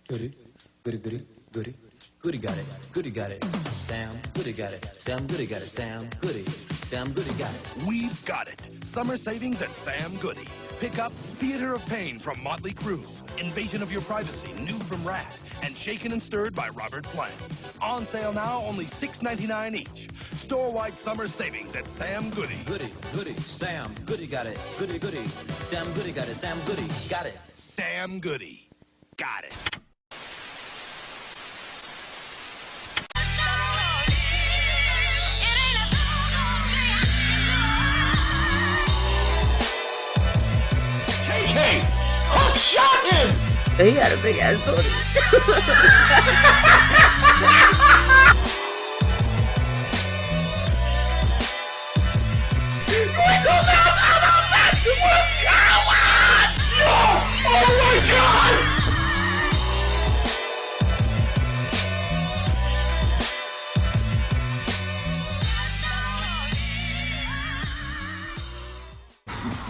Goody, goody, goody, goody. Goody got it, goody got it. Sam, goody got it. Sam, goody got it. Sam, goody. Sam, goody got it. We've got it. Summer savings at Sam Goody. Pick up Theater of Pain from Motley Crue, Invasion of Your Privacy, new from Rat, and Shaken and Stirred by Robert Plant. On sale now, only $6.99 each. Store-wide summer savings at Sam Goody. Goody, goody, Sam, goody got it. Goody, goody. Sam, goody got it. Sam, goody, got it. Sam Goody. Got it. Hey, Hook shot him! He had a big ass booty. Oh my God!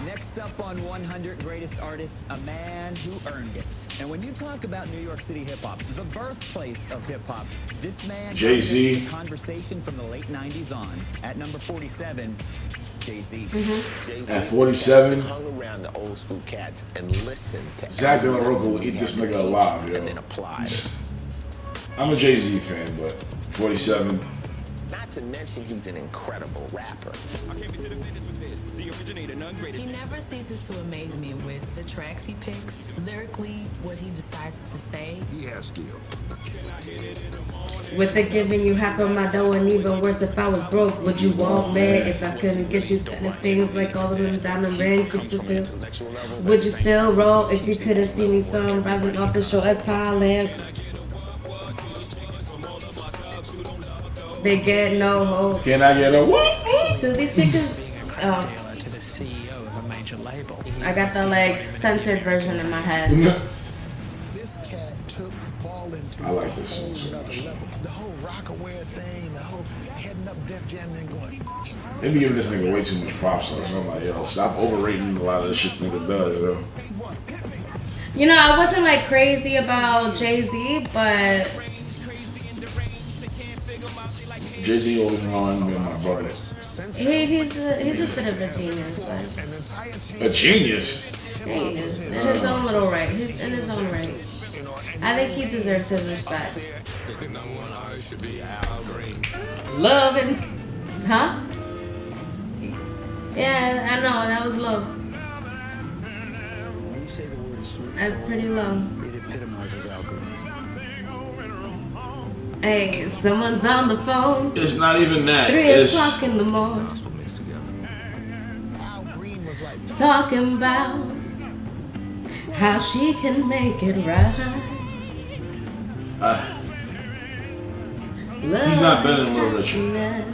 Next up on 100 Greatest Artists, a man who earned it. And when you talk about New York City hip-hop, the birthplace of hip-hop, this man Jay-Z. dominates the conversation from the late 90s on. At number 47, Jay-Z. At 47, hung around the old school cats and listened to Zach De La Rocha will eat this nigga alive, yo. and then applied. I'm a Jay-Z fan, but 47. Not to mention he's an incredible rapper. He never ceases to amaze me with the tracks he picks, lyrically, what he decides to say. He has skill. With the giving you half of my dough, and even worse if I was broke, would you want mad if I couldn't get you things like all of them diamond rings? Would you still roll if you couldn't see me some rising off the shore of Thailand? They get no hope. Can I get a whoop? So these chickens, To the CEO of a major label. I got the like censored version in my head. This cat took ball into I like this a whole song so nother much. level. The whole rock-aware thing, the whole heading up Def Jam and going. They be giving this nigga way too much props, so I'm like, yo, stop overrating a lot of the shit nigga does, yo. You know, I wasn't like crazy about Jay-Z, but Jay-Z always reminded me of my brother. he's a bit of a genius. Like, A genius. he is in his own little right. He's in his own right. I think he deserves his respect. Love and huh? Yeah, I know that was low. When you say the word sweet That's soul, pretty low. it epitomizes algorithm. Hey, someone's on the phone. It's not even that. 3 It's o'clock in the morning. Al Green was like, Talking about how she can make it right. he's not better than Little Richard.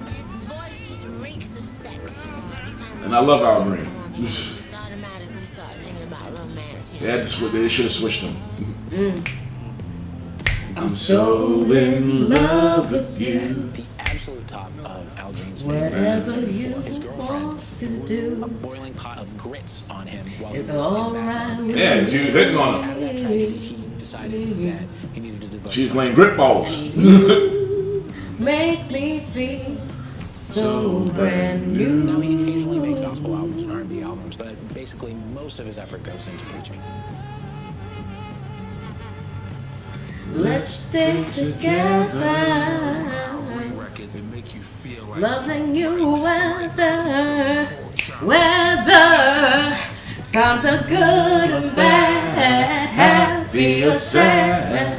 His voice just reeks of sex, every time. And I love Al Green. Just automatically start thinking about romance. They should have switched him. I'm so in love with you. The absolute top of Al Green's Whatever you his girlfriend want to do, a boiling pot of grits on him while it's he was all getting back right to with Yeah, she was hitting on him. Out of that tragedy, he decided that he needed to devote She's time playing grip balls. make me feel so brand new. Now he occasionally makes gospel albums and R&B albums, but basically most of his effort goes into preaching. Let's stay together, records that make you feel like loving you whether times are good and bad, happy or sad.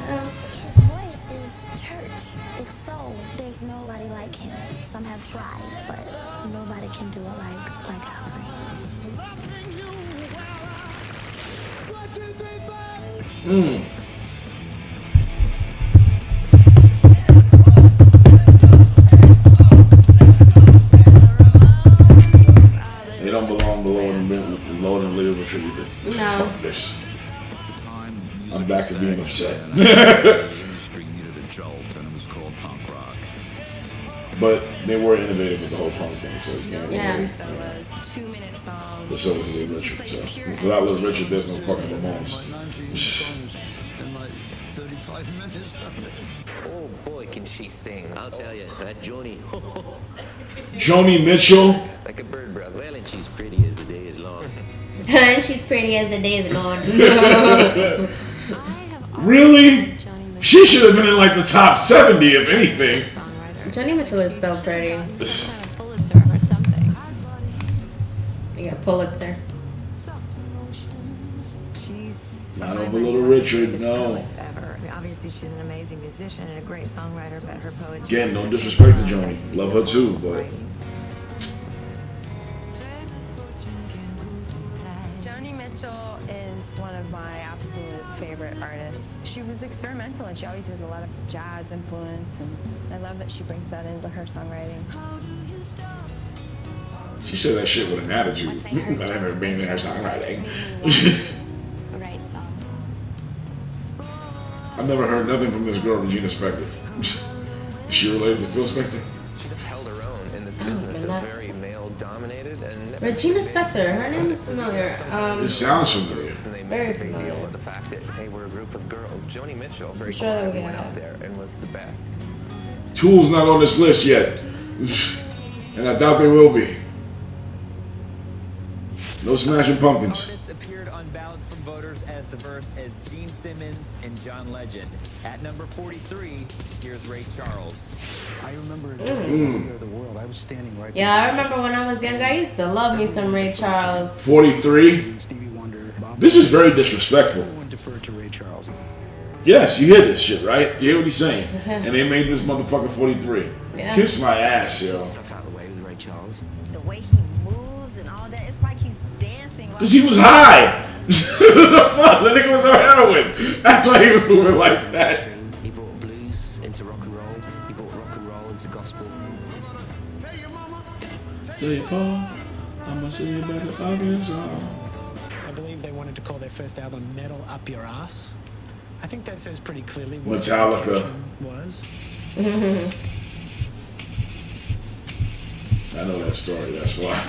His voice is church. It's soul. There's nobody like him. Some have tried, but nobody can do it like Al Green. They don't belong below them Little Richard either. No. Fuck this. I'm back to being upset. But they were innovative with the whole punk thing, so you can't Yeah. really So was 2-minute songs. But so was Little Richard. So without Little Richard, there's no fucking Ramones. 35 minutes. Oh boy, can she sing. I'll tell you, that Joanie. Joanie Mitchell. Like a bird, brother. Well, and she's pretty as the day is long. And she's pretty as the day is long. Really? She should have been in like the top 70, if anything. Joanie Mitchell is so pretty. Pulitzer or something. You got Pulitzer. Not over Little Richard, no. Ever. I mean, obviously, she's an amazing musician and a great songwriter, but her poetry. Again, no disrespect to Joanie. Love her too, but. Joanie Mitchell is one of my absolute favorite artists. She was experimental and she always has a lot of jazz influence, and I love that she brings that into her songwriting. She said that shit with an attitude. That ever been in her songwriting. Write songs. I've never heard nothing from this girl, Regina Spektor. Is she related to Phil Spector? She just held her own in this business. It was very male-dominated. And Regina Spektor, her name is familiar. This sounds familiar. And they Very made a big familiar. deal of the fact that, hey, we're a group of girls. Joanie Mitchell very Sure that we quietly went have. out there and was the best. Tool's not on this list yet. And I doubt they will be. No Smashing Pumpkins. Artist appeared on ballots from voters as diverse as Gene Simmons and John Legend. At number 43, here's Ray Charles. I remember the world. I was standing right. Yeah, I remember when I was young, I used to love me some Ray Charles. 43. Stevie Wonder. Bob. This is very disrespectful. Everyone deferred to Ray Charles. Yes, you hear this shit, right? You hear what he's saying. And they made this motherfucker 43. Yeah. Kiss my ass, yo. Stuff out of the way with Ray Charles. The way he moves and all that, it's like he's dancing. Because he was high. The fuck? The nigga was on heroin. That's why he was moving like that. He brought blues into rock and roll. He brought rock and roll into gospel. Tell you, Paul, I'ma see you back at Arkansas. I believe they wanted to call their first album "Metal Up Your Ass." I think that says pretty clearly what Metallica. the intention was. I know that story, that's why.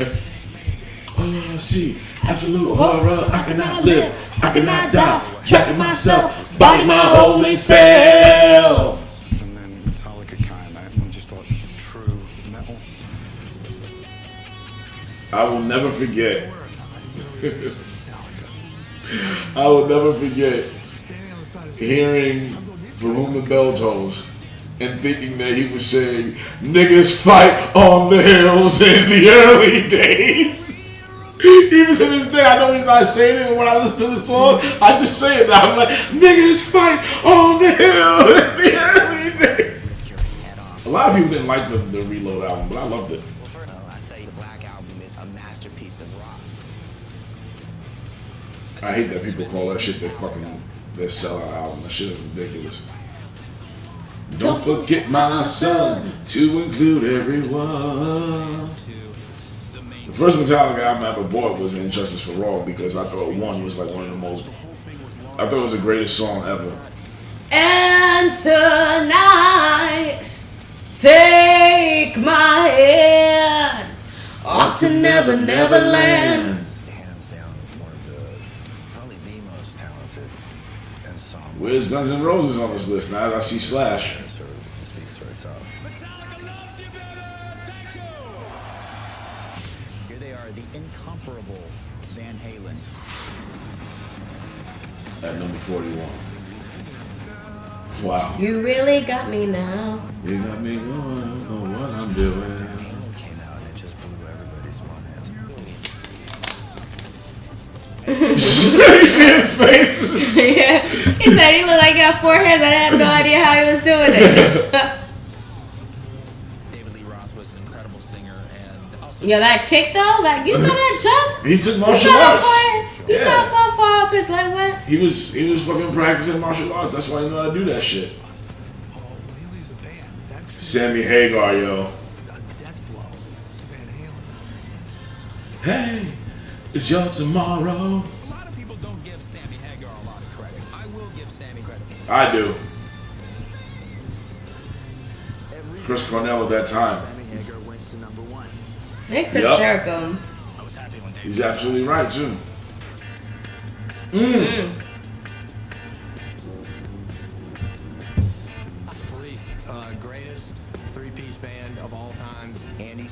Oh, I see. Absolute horror. I cannot live. I cannot die. Tracking myself. Bite my holy self. And then Metallica came out and just like true metal. I will never forget. I will never forget hearing For Whom the Bell Tolls and thinking that he was saying, niggas fight on the hills in the early days. Even to this day, I know he's not saying it, but when I listen to the song, I just say it now. I'm like, niggas fight on the hill in the early days. A lot of people didn't like the Reload album, but I loved it. I'd say the Black Album is a masterpiece of rock. I hate that people call that shit their sellout album. That shit is ridiculous. Don't forget my son to include everyone. The first Metallica album I ever bought was Injustice for All because I thought one was like one of the most. I thought it was the greatest song ever. And tonight, take my hand off to Never Never Land. Hands down, one of the probably the most talented and song. Where's Guns N' Roses on this list? Now I see Slash. Sort of speaks for itself. Here they are, the incomparable Van Halen. At number 41. Wow. You really got me now. You got me going, I don't know what I'm doing. Came out and it just blew everybody's minds. You see his face? Yeah. He said he looked like he got four heads and I had no idea how he was doing it. David Lee Roth was an incredible singer and also Yo, that kick though, you saw that jump? He took martial arts. You saw how far up his leg went? He was fucking practicing martial arts. That's why he know how to do that shit. Sammy Hagar, yo. Hey, it's your tomorrow. A lot of people don't give Sammy Hagar a lot of credit. I will give Sammy credit. I do. Chris Cornell at that time. Sammy Hagar went to number 1. Hey, Chris Yup. Jericho. I was happy when Dave He's absolutely right too.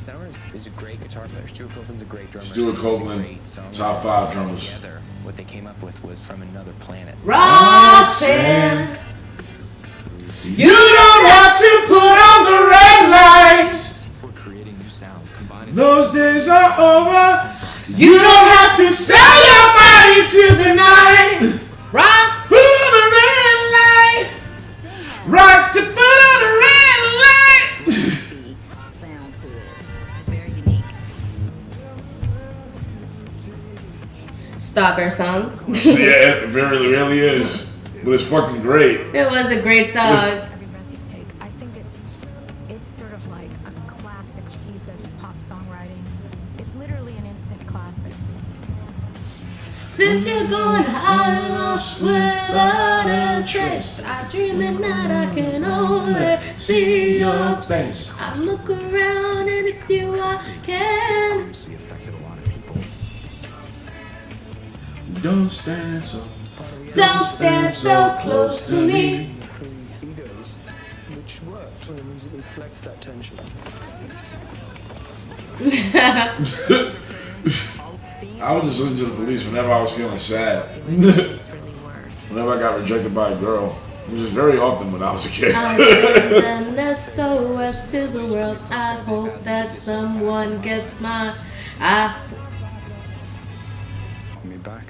Summers is a great guitar player. Stuart Copeland's a great drummer. Stuart Copeland, top 5 drummers. Together, what they came up with was from another planet. Roxanne, you don't have to put on the red lights. We're creating new sound, combining Those days are over. You don't have to sell your body to the night. Rock, Put on the red light. Rocks to put on the red light. Sound to it. It's very unique. Stalker song. Yeah, it really is. But it's fucking great. It was a great song. Every breath you take. I think it's sort of like a classic piece of pop songwriting. It's literally an instant classic. Since you're gone, I lost without a trace. I dream at night, I can only see your face. I look around and it's you I can. obviously affected a lot of people. Don't stand so. Don't stand so close to me. Three egos, which worked when the music reflects that tension. I would just listen to the Police whenever I was feeling sad. Whenever I got rejected by a girl, which is very often when I was a kid. I send an SOS to the world. I hope that someone gets my. Me back.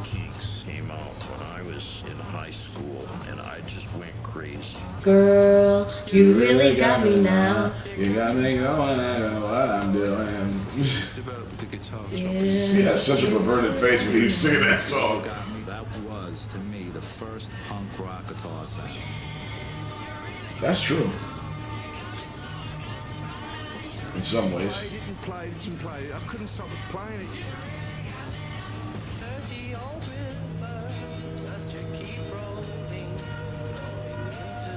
Kinks came out when I was in high school, and I just went crazy. Girl, you really got me now. You got me going, I know what I'm doing. Developed the guitar. He has such a perverted face when he's singing that song. That was, to me, the first punk rock guitar sound. That's true. In some ways. I didn't play. I couldn't stop playing it.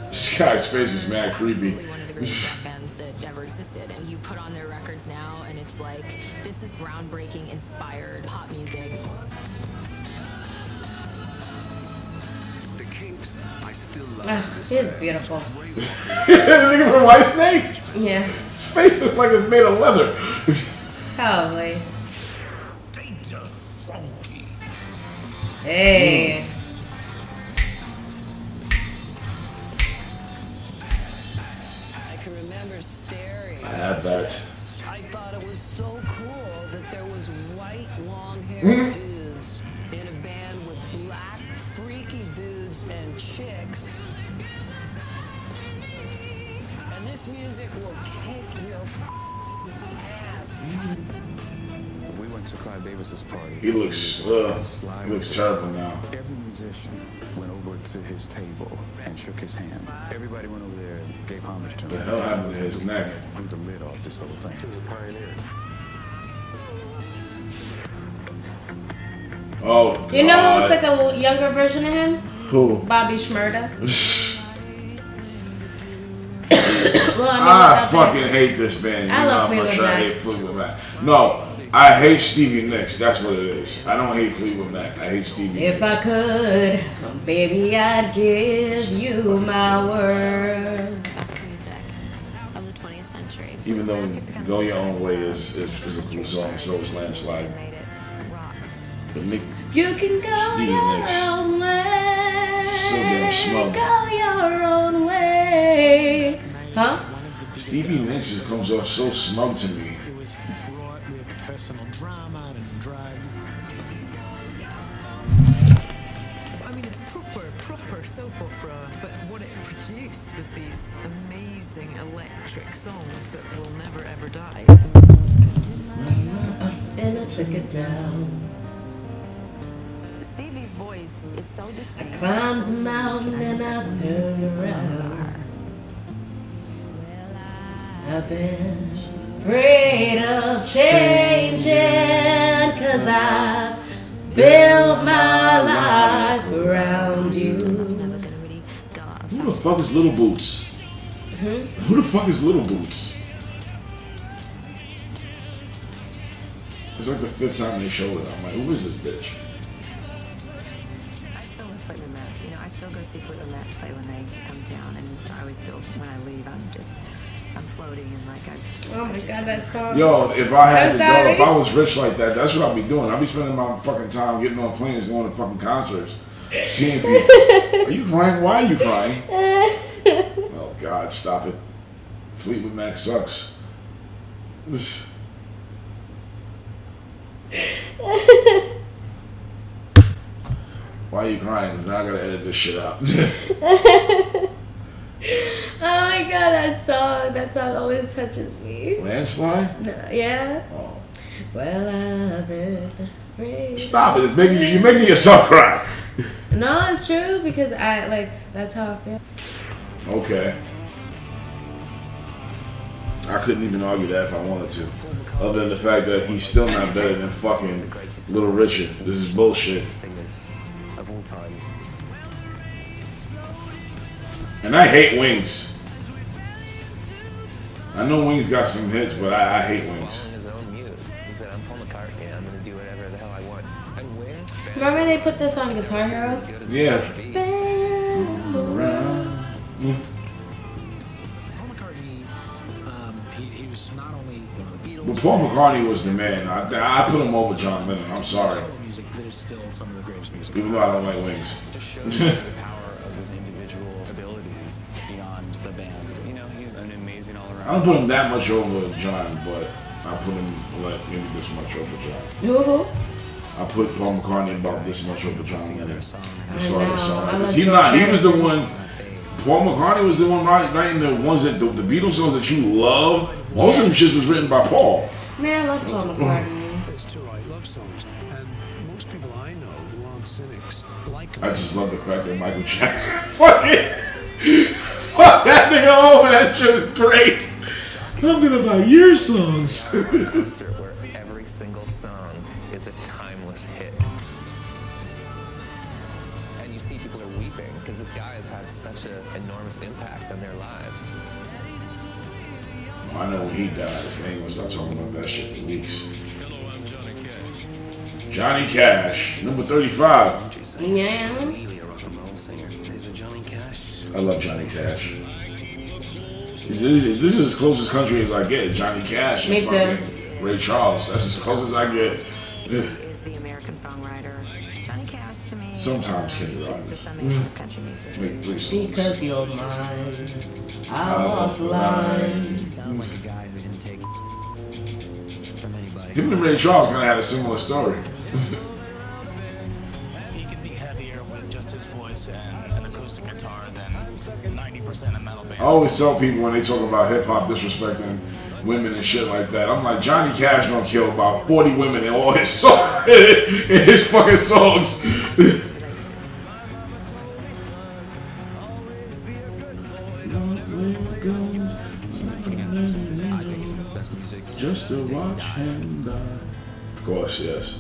This guy's face is mad creepy. One of the greatest rock bands that ever existed, and you put on their records now, and it's like, this is groundbreaking, inspired pop music. The Kinks, I still love. He is beautiful. Nigga from Whitesnake? Yeah. His face looks like it's made of leather. Probably. They just funky. Hey. I can remember staring. I have that. I thought it was so cool that there was white, long-haired dudes in a band with black, freaky dudes and chicks. And this music will kick your ass. We went to Clive Davis's party. He looks terrible now. Every musician went over to his table and shook his hand. Everybody went over there and gave homage to him. The hell happened to his neck? Blew the lid off this whole thing. He was a pioneer. Oh, God. You know who looks like a younger version of him? Who? Bobby Shmurda. Well, I fucking hate this band. I love You know how much Fleetwood I Mac. hate Fleetwood Mac. No, I hate Stevie Nicks. That's what it is. I don't hate Fleetwood Mac. I hate Stevie If Nicks. I could, baby, I'd give you my word. Music of the 20th century. Even though Go Your Own Way is a cool song, so is Landslide. But Nick, You can go Stevie your Nicks. own way. So damn smug. Go your own way. Huh? Stevie Nicks just comes off so smug to me. It was fraught with personal drama and drugs. I mean, it's proper soap opera, but what it produced was these amazing electric songs that will never ever die. And I took it down. Stevie's voice is so distinct. Climbed a mountain and I turned around. I've been afraid of changing, 'cause I built my life around you. Who the fuck is Little Boots? Who the fuck is Little Boots? It's like the 5th time they showed it. I'm like, who is this bitch? I still love Fleetwood Mac. You know, I still go see Fleetwood Mac play when they come down, and I always feel when I leave, I'm floating and like Oh my god, that song. Yo, if I had to go, if I was rich like that, that's what I'd be doing. I'd be spending my fucking time getting on planes, going to fucking concerts, seeing people. Are you crying? Why are you crying? Oh God, stop it. Fleetwood Mac sucks. Why are you crying? Because now I gotta edit this shit out. Oh my god, that song always touches me. Landslide? No, yeah. Oh. Well, I've been afraid. Stop it! You're making yourself cry. No, it's true because that's how I feel. Okay. I couldn't even argue that if I wanted to. Other than the fact that he's still not better than fucking Little Richard. This is bullshit. Of all time. And I hate Wings. I know Wings got some hits, but I hate Wings. His own muse. He said, "I'm Paul McCartney. I'm gonna do whatever the hell I want." And Wings. Remember they put this on Guitar Hero? Yeah. But Paul McCartney was the man. I put him over John Lennon. I'm sorry. Even though I don't like Wings. To show the power of his individual abilities beyond the band. You know, he's an amazing all-around. I don't put him that much over John, but I put him like maybe this much over John. Who? I put Paul McCartney about this much over John Lennon. As far as the song. I Because like he was the one. Paul McCartney was the one writing the ones that the Beatles songs that you love. Most of them shit was written by Paul. Man, I love Paul McCartney. It's to write love songs, and most people I know who aren't cynics like. I just love the fact that Michael Jackson fuck that nigga over. That shit is great. I'm gonna buy your songs. Where every single song is a timeless hit. And you see people are weeping because this guy has had such an enormous impact on their lives. I know when he dies, they ain't gonna stop talking about that shit for weeks. Johnny Cash, number 35. Yeah. I love Johnny Cash. This is as close as country as I get. Johnny Cash. Me too. Ray Charles. That's as close as I get. Is the American songwriter. Johnny Cash to me. Sometimes Kenny Rogers. It's the summation of country music. Make 3 songs. Because you're mine, I'll walk the line. Sound like a guy who didn't take from anybody. Him and Ray Charles kind of had a similar story. He can be heavier with just his voice and an acoustic guitar than 90% of metal bands. I always tell people when they talk about hip hop disrespecting women and shit like that, I'm like, Johnny Cash gonna kill about 40 women in all his songs, in his fucking songs. Just to watch him die. Of course, yes.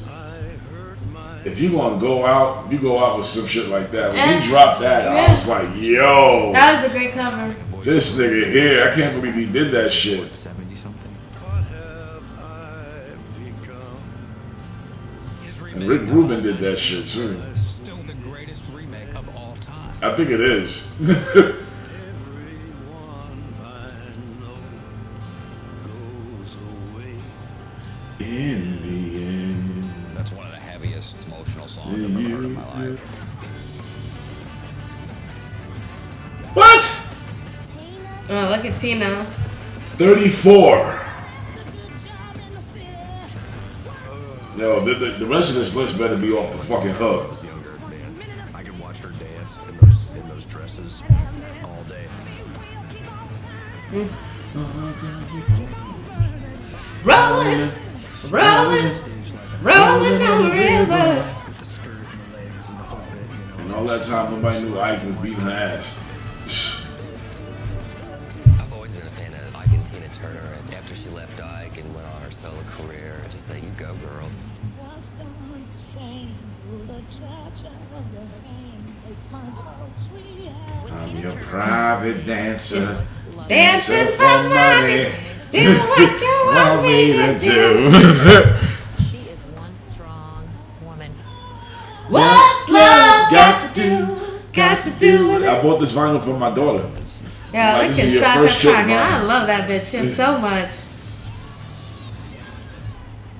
If you gonna go out, you go out with some shit like that. When he dropped that, I was like, yo. That was a great cover. This nigga here, I can't believe he did that shit. 70-something. And Rick Rubin did that shit too. Still the greatest remake of all time. I think it is. In the end. That's one of the heaviest emotional songs I've ever heard in my life. What? Oh, look at Tina. 34. Yo, the rest of this list better be off the fucking hook. I could watch her dance in those dresses all day. Rolling, rolling, rolling down the river. And all that time, nobody knew Ike was beating her ass. I've always been a fan of Ike and Tina Turner, and after she left Ike and went on her solo career, I just say, you go, girl. I'm your private dancer. Dancing for money. Do what you want me to do. She is one strong woman. What's love got to do? got to do with it. I bought this vinyl for my daughter. Yeah, Like, look this at is your Shaka first chick Khan. Yeah, I vinyl. love that bitch. She's so much.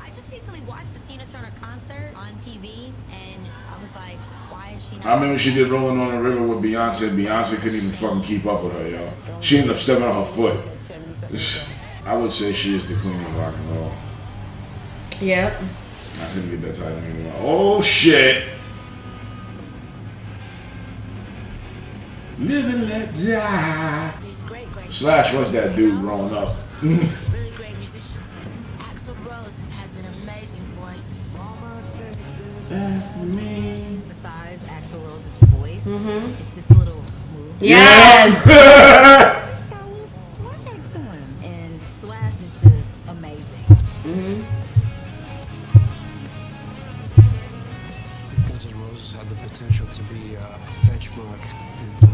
I just recently watched the Tina Turner concert on TV, and I was like, why is she not? I remember she did Rolling on the River with Beyonce. Beyonce couldn't even fucking keep up with her, yo. She ended up stepping on her foot. I would say she is the queen of rock and roll. Yep. I couldn't get that title anymore. Oh shit. Live and let die. Slash was that dude growing up. Really great musicians. Axl Rose has an amazing voice. Besides Axl Rose's voice, it's this little move. Yes. It's got a little swag to him, and Slash is just amazing. Guns N' Roses had the potential to be a benchmark in the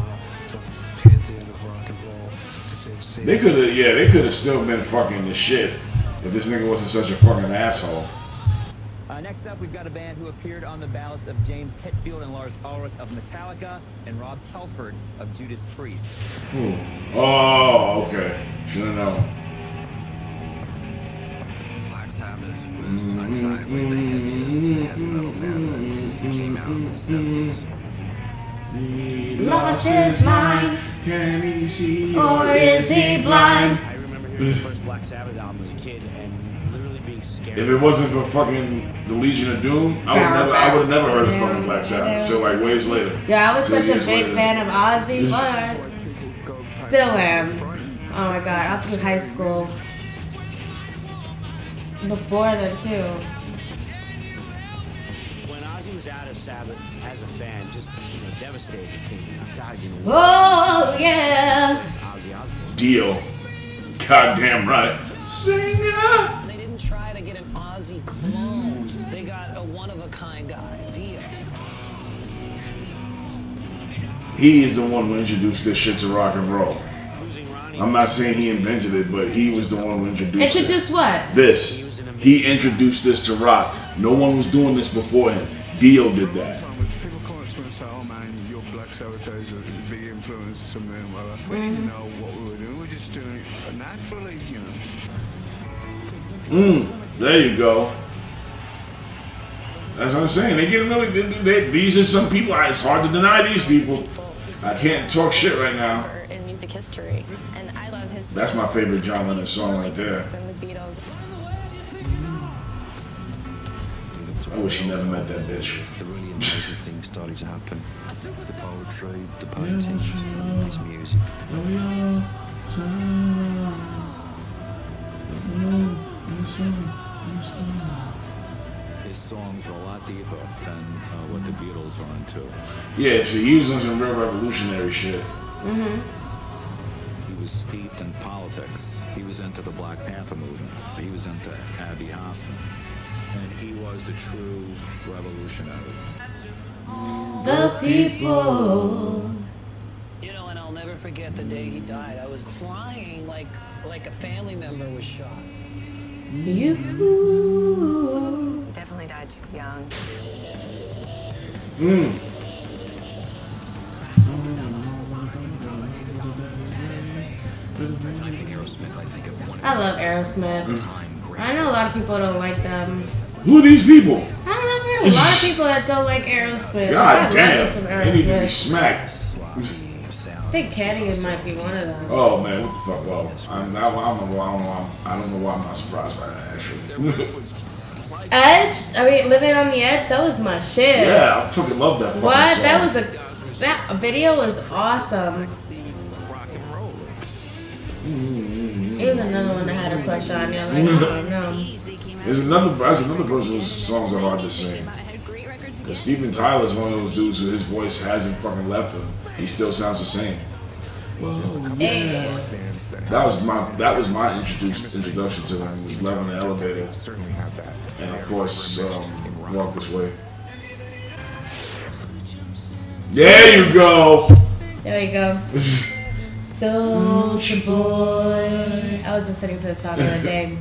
pantheon of rock and roll. If they'd stayed They could have, yeah, they could have still been fucking the shit if this nigga wasn't such a fucking asshole. Next up, we've got a band who appeared on the ballots of James Hetfield and Lars Ulrich of Metallica and Rob Halford of Judas Priest. Ooh. Oh, okay. Should have known. Black Sabbath was undoubtedly the heaviest heavy metal band that came out in the 70s. He Lost his mind. Can he see Or is he blind? I remember hearing the first Black Sabbath album as a kid and literally being scared. If it wasn't for fucking the Legion of Doom, I would have never heard of fucking Black Sabbath until like ways later. Yeah, I was 2 such a years big later. fan of Ozzy, but still am. Oh my god, up through high school. Before then too. When Ozzy was out of Sabbath as a fan, just devastated, thinking, God, Oh yeah. Ozzy Osbourne. Deal. Goddamn right. Singer. They didn't try to get an Ozzy clone. They got a one-of-a-kind guy. Deal. He is the one who introduced this shit to rock and roll. I'm not saying he invented it, but he was the one who introduced Introduced what? this. He introduced this to rock. No one was doing this before him. Dio did that. People come up to me and say, oh man, your Black Sabbath days are a big influence to me. Well, we didn't know what we were doing. We were just doing it naturally, There you go. That's what I'm saying. They get really. These are some people. It's hard to deny these people. I can't talk shit right now. In music history, and I love his. That's my favorite John Lennon song right there. And the Beatles. I wish he never met that bitch. The really amazing things started to happen. The poetry, the paintings, his music. His songs were a lot deeper than what the Beatles were into. Yeah, see, he was on some real revolutionary shit. He was steeped in politics. He was into the Black Panther movement. He was into Abby Hoffman. And he was the true revolutionary. The people. And I'll never forget the day he died. I was crying like a family member was shot. You Definitely died too young. I love Aerosmith. I know a lot of people don't like them. Who are these people? I don't know. I've heard a lot of people that don't like Aerosmith. God I damn. love some They need to be Aerosmith. smacked. I think Caddy might be one of them. Oh man, what the fuck? Well, I don't know why I'm not surprised by that actually. Edge? I mean, Living on the Edge? That was my shit. Yeah, I fucking love that fucking What? song. That video was awesome. It was another one that had a crush on you. Like, I don't know. That's another person whose songs are hard to sing. Because Steven Tyler's one of those dudes who his voice hasn't fucking left him. He still sounds the same. Hey. That was my introduction to them. Was Love in the Elevator, and of course Walk This Way. There you go. There you go. Soldier Boy. I was listening to this song the other day.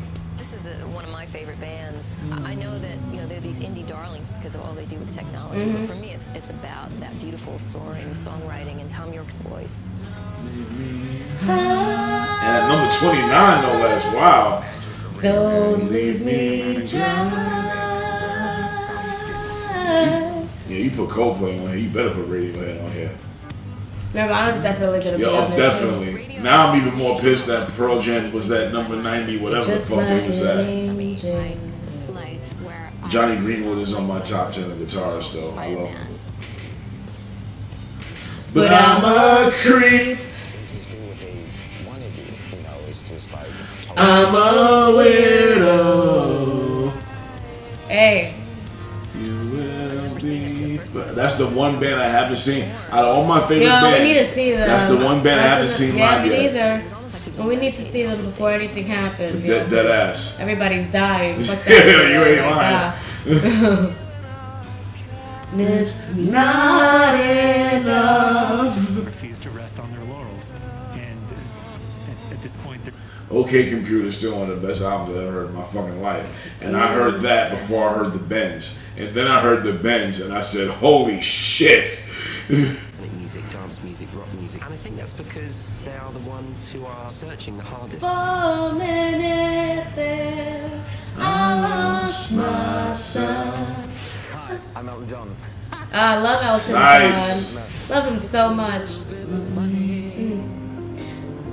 is one of my favorite bands. I know that they're these indie darlings because of all they do with technology. But for me, it's about that beautiful soaring songwriting and Tom York's voice. And at number 29, no less. Wow. Don't leave me dry. Yeah, you put Coldplay on here. You better put Radiohead on here. Nirvana's definitely gonna be on there definitely. too. Now I'm even more pissed that Pearl Jam was that number 90, whatever Just the fuck like it was an at. angel. Johnny Greenwood is on my top 10 of guitarists, though. I love him. But I'm a creep. I'm a weirdo. Hey. You will be. That's the one band I haven't seen. Out of all my favorite bands, we need to see them. That's the one band I haven't seen live yet. Yeah, me neither. But we need to see them before anything happens. Dead ass. Everybody's dying. Fuck that You ain't lying. It's not enough. Refuse to rest on their laurels, and at this point, OK Computer is still one of the best albums I've ever heard in my fucking life. And I heard that before I heard the Bends. And then I heard the Bends and I said, holy shit. Music, dance music, rock music. And I think that's because they are the ones who are searching the hardest. For a minute there, I lost myself. Hi, I'm Elton John. I love Elton Nice. John. Love him so much.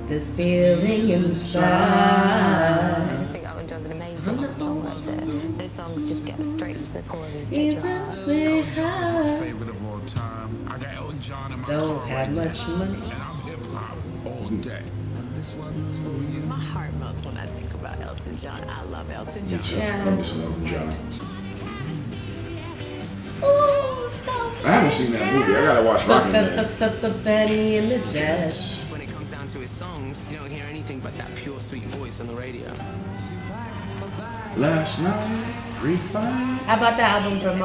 This feeling inside. I just think Elton John's an amazing songwriter. Those songs just get straight to the core of his straight to the heart. Favorite of all time. I got Elton John in my Don't have much money. and I'm hip hop all day. My heart melts when I think about Elton John. I love Elton John. Yes. Love me some Elton John. Ooh, so I haven't seen that movie. I gotta watch Rocket Man. Benny and the Jets. When it comes down to his songs, you don't hear anything but that pure, sweet voice on the radio. Last night, free flight. How about that album from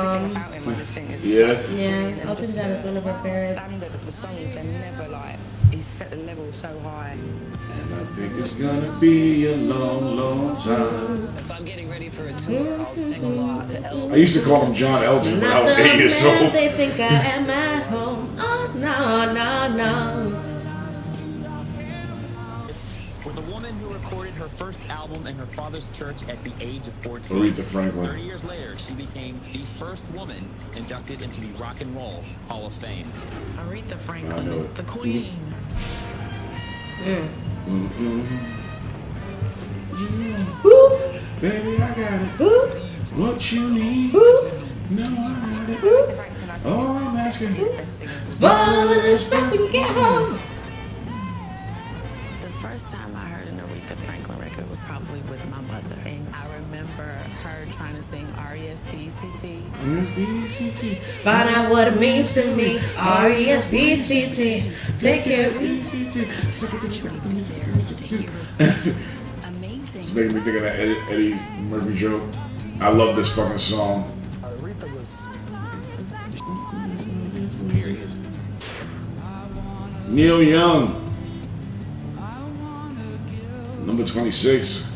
Yeah. Yeah, Elton John is one of her favorites. Standard of the songs, they're never like, he's set the level so high. And I think it's gonna be a long, long time. If I'm getting ready for a tour, I'll sing a lot to Elton. I used to call him John Elton when I was 8 years old. They think I am at home. Oh, no, no, no. For the woman who recorded her first album in her father's church at the age of 14. Aretha Franklin. 30 years later, she became the first woman inducted into the Rock and Roll Hall of Fame. Aretha Franklin is the queen. Baby, I got it. What you need? No, I got it. Oh, I'm asking. Spoil the respect we get home. The first time I heard an Aretha Franklin record was probably with my mother. And I remember her trying to sing R.E.S.P.C.T. R-E-S-P-C-T. Find out what it means to me. R-E-S-P-C-T. Take care of me. It's making me think of that Eddie Murphy joke. I love this fucking song. Aretha was Neil Young. Number 26.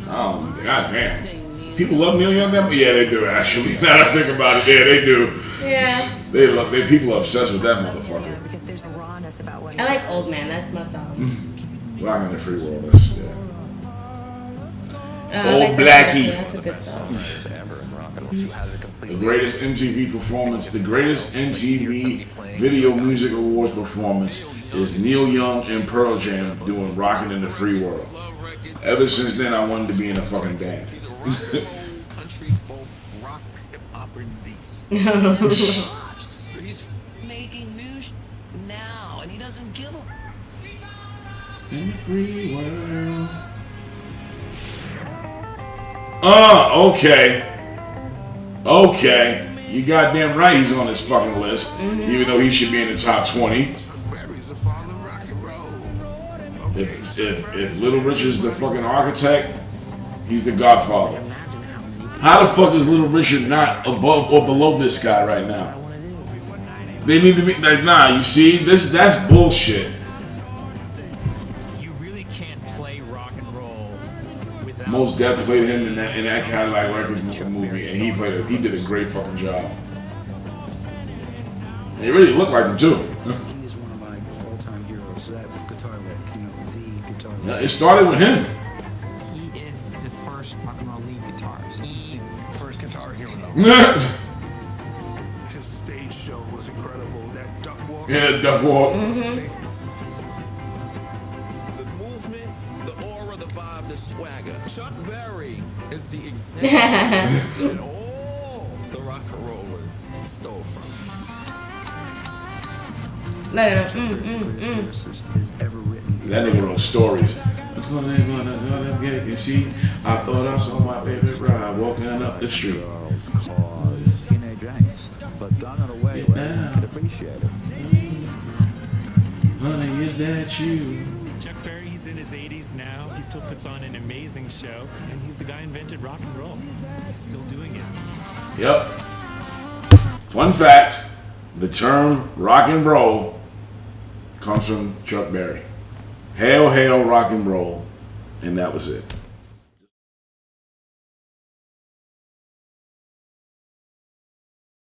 Oh, goddamn. People love Neil Young? Yeah, they do, actually. Now that I think about it, yeah, they do. Yeah. People are obsessed with that motherfucker. Because there's a rawness about what I like Old Man. That's my song. Rock in the Free World. That's, yeah. I Old like Blackie. That's a good song. The greatest MTV performance, the greatest MTV Video Music Awards performance is Neil Young and Pearl Jam doing Rockin' in the Free World. Ever since then, I wanted to be in a fucking band. country folk rock hip hop release. He's making news now, and he doesn't give a. In the free world. Okay. Okay. You goddamn right he's on this fucking list. Even though he should be in the top 20. If Little Richard's the fucking architect, he's the godfather. How the fuck is Little Richard not above or below this guy right now? They need to be like, nah, you see, that's bullshit. You really can't play rock and roll without Most Def played him in that Cadillac Records movie, and he did a great fucking job. And he really looked like him too. He is one of my all-time heroes. That guitar lick, the guitar lick. Yeah, it started with him. He is the first rock and roll lead guitarist. He's the First guitar hero. His stage show was incredible. That duck walk. Yeah, duck walk. The movements, the aura, the vibe, the swagger. Chuck Berry is the example that all the rock and rollers stole from. That nigga wrote stories. Let's go there, and see. I thought I saw my baby bride walking up the street. Cause teenage angst, but done in a way where you could appreciate it. Honey, is that you? Chuck Berry, he's in his 80s now. He still puts on an amazing show, and he's the guy who invented rock and roll. He's still doing it. Yep. Fun fact, the term rock and roll comes from Chuck Berry. Hail, hail, rock and roll. And that was it.